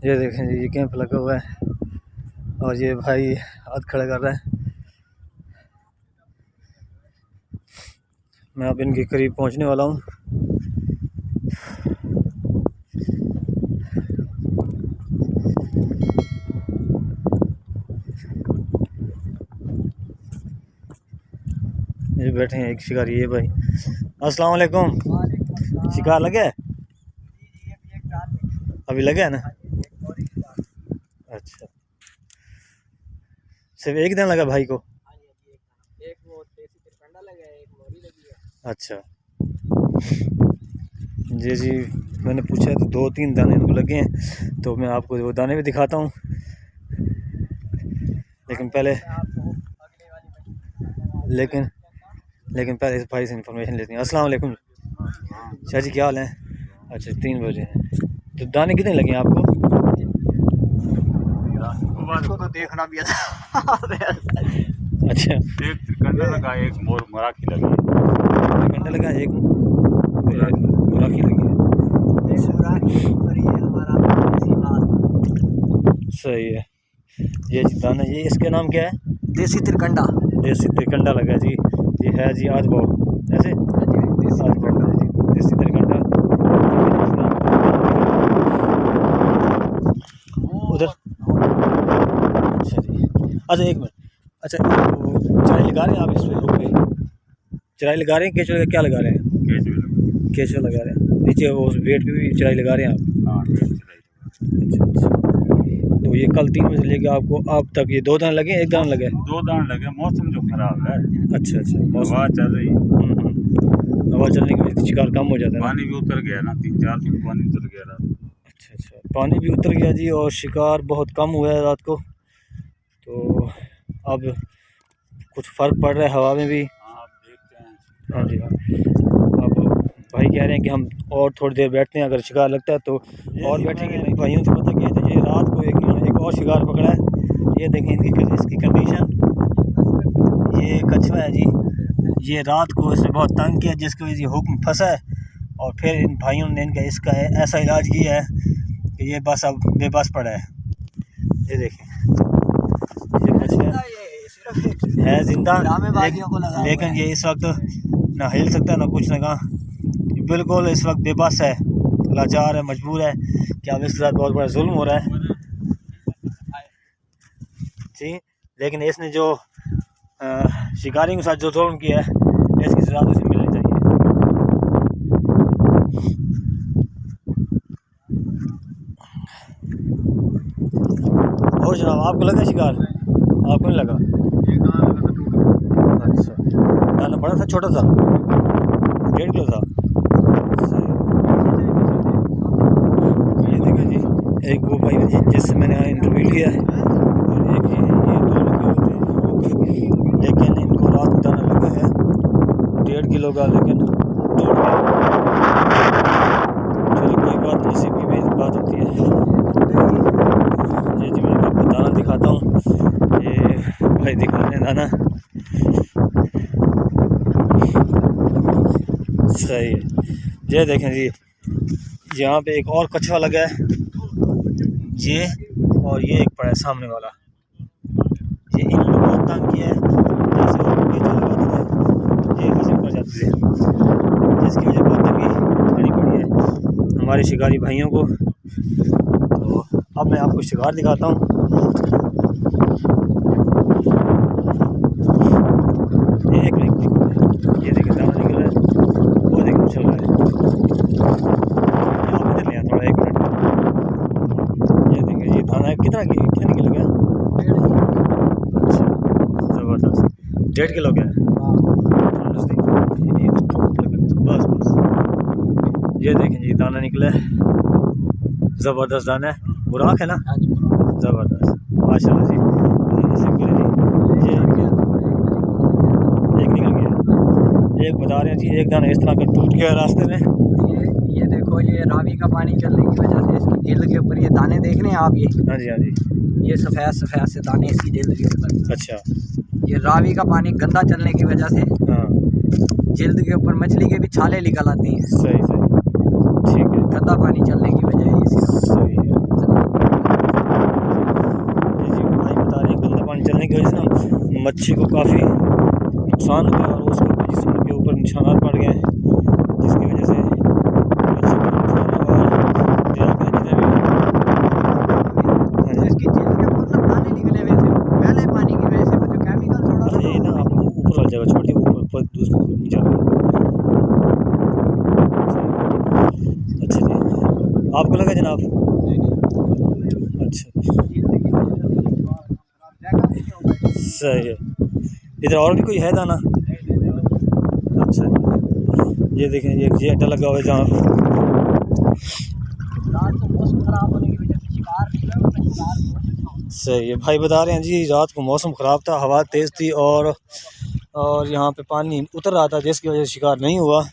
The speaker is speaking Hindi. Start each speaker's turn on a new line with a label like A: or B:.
A: ये देखें जी, ये कैंप लगा हुआ है और ये भाई हाथ खड़ा कर रहा है। मैं अब इनके करीब पहुंचने वाला हूँ। ये बैठे हैं एक शिकारी। ये भाई अस्सलाम वालेकुम। शिकार लगे है? अभी लगे है ना? अच्छा, सिर्फ एक दिन लगा भाई को?
B: एक वो देसी तिरकंडा लगा है, एक मोरी लगी है।
A: अच्छा जी, मैंने पूछा तो 2-3 दाने इनको लगे हैं, तो मैं आपको वो दाने भी दिखाता हूँ, लेकिन पहले इस भाई से इन्फॉर्मेशन लेते हैं। अस्सलाम वालेकुम शाह जी, क्या हाल है? अच्छा 3 बजे हैं, तो दाने कितने लगे हैं आपको?
B: तो देखना भी
A: अच्छा,
C: एक तिरकंडा लगा, एक मराठी लगी,
A: तिरकंडा लगा, एक मुराखी लगी है। सही है। ये जी दाना, ये इसका नाम क्या है?
B: देसी तिरकंडा।
A: देसी तिरकंडा लगा जी। ये है जी आज भाव ऐसे
B: देसी तिरकंडा
A: जी, देसी तिरकंडा। उधर अच्छा जी, अच्छा 1 मिनट। अच्छा चराई लगा रहे हैं आप इस पे रुक के? चराई लगा रहे हैं, केचुआ क्या लगा रहे हैं? केचुआ लगा रहे हैं नीचे, वो वेट पे भी चराई लगा रहे हैं आप? अच्छा, तो ये कल 3 बजे लेके आपको अब तक ये 2 दाने लगे, 1 दाना लगे?
C: 2 दाने लगे। मौसम जो खराब है।
A: अच्छा,
C: हवा चल रही है।
A: हवा चलने की वजह से शिकार कम हो जाता है।
C: पानी भी उतर गया ना, 3-4 फुट पानी उतर गया रात।
A: अच्छा, पानी भी उतर गया जी, और शिकार बहुत कम हुआ है रात को। तो अब कुछ फ़र्क पड़ रहा है हवा में भी।
C: आप देखते हैं।
A: हाँ जी, अब भाई कह रहे हैं कि हम और थोड़ी देर बैठते हैं, अगर शिकार लगता है तो और बैठेंगे। नहीं, भाइयों से पता किया था, ये रात को एक और शिकार पकड़ा है। ये देखें इसकी कंडीशन। ये कछुआ है जी, ये रात को इसने बहुत तंग किया, जिसकी वजह से हुक्म फंसा है, और फिर इन भाइयों ने इसका ऐसा इलाज किया है कि ये बस अब बेबस पड़ा है। ये देखें, ये कछुआ है जिंदा, लेकिन ये इस वक्त ना हिल सकता ना कुछ लगा, बिल्कुल इस वक्त बेबस है, लाचार है, मजबूर है कि अब इसके साथ बहुत बड़ा जुल्म हो रहा है जी। लेकिन इसने जो शिकारी के साथ जो जुल्म किया है, इसकी सजा उसे मिलनी चाहिए। और जनाब, आपको लगा शिकार? आपको नहीं लगा? अच्छा, दाना बड़ा था छोटा था? 1.5 किलो था। ये देखें जी, एक वो भाई जी जिससे मैंने इंटरव्यू लिया है, और एक ये 2 लगे होते हैं, लेकिन इनको रात को दाना लगा है 1.5 किलो का, लेकिन टूट गया। चलो कोई बात, नसीब की भी बात होती है। जी, मैं आपको दाना दिखाता हूँ। ये भाई दिखा रहे हैं दाना। सही है। ये देखें जी, यहाँ पे एक और कछुआ लगा है, ये और ये एक पड़ा है सामने वाला। ये इन्होंने बहुत तंग किया है, जैसे वो नीचे लगा देता है, ये हजम कर जाते थे, जिसकी वजह बहुत तंगी उठानी पड़ी है हमारे शिकारी भाइयों को। तो अब मैं आपको शिकार दिखाता हूँ। ये देखिए दाना निकल रहा है, वो देखिए चल रहा है। आप इधर ले आए थोड़ा, 1 मिनट। ये देखिए ये दाना है, कितने किलो का है? अच्छा, ज़बरदस्त, 1.5 किलो का है। बस ये देखें जी, दाना निकला है, ज़बरदस्त दाना है, बुराक है ना? ज़बरदस्त, माशाल्लाह जी। ये एक निकल गया, एक बता रहे हैं जी, एक दाना इस तरह का टूट गया रास्ते में।
B: ये देखो, ये रावी का पानी चलने की वजह से इसकी जिल्द के ऊपर ये दाने देख रहे हैं आप? ये
A: हाँ जी,
B: ये सफ़ेद से दाने इसकी जिल्द के ऊपर।
A: अच्छा,
B: ये रावी का पानी गंदा चलने की वजह से
A: हाँ,
B: जिल्द के ऊपर मछली के भी छाले निकल आते हैं।
A: सही, ठीक है,
B: गंदा पानी चलने की वजह है ये।
A: सही है। मच्छी को काफ़ी नुकसान हुआ और उसके जिस्म के ऊपर निशानात पड़ गए हैं, जिसकी वजह से मच्छी को नुकसान हुआ और दरिया के जितने भी
B: इसकी जिल्द के ऊपर ना दाने निकले हुए थे पहले पानी की वजह से, जो केमिकल थोड़ा सा
A: ये ना आप ऊपर वाली जगह छोड़ दी, ऊपर दूसरी जगह। अच्छा जी, आपको लगा जनाब? अच्छा सही है। इधर और भी कोई है दाना? अच्छा ये देखें, ये अड्डा लगा हुआ है जहाँ
B: रात को मौसम खराब होने की वजह से शिकार निकला, उसमें शिकार बहुत अच्छा होता है।
A: सही है। भाई बता रहे हैं जी रात को मौसम ख़राब था, हवा तेज़ थी और यहाँ पे पानी उतर रहा था, जिसकी वजह से शिकार नहीं हुआ।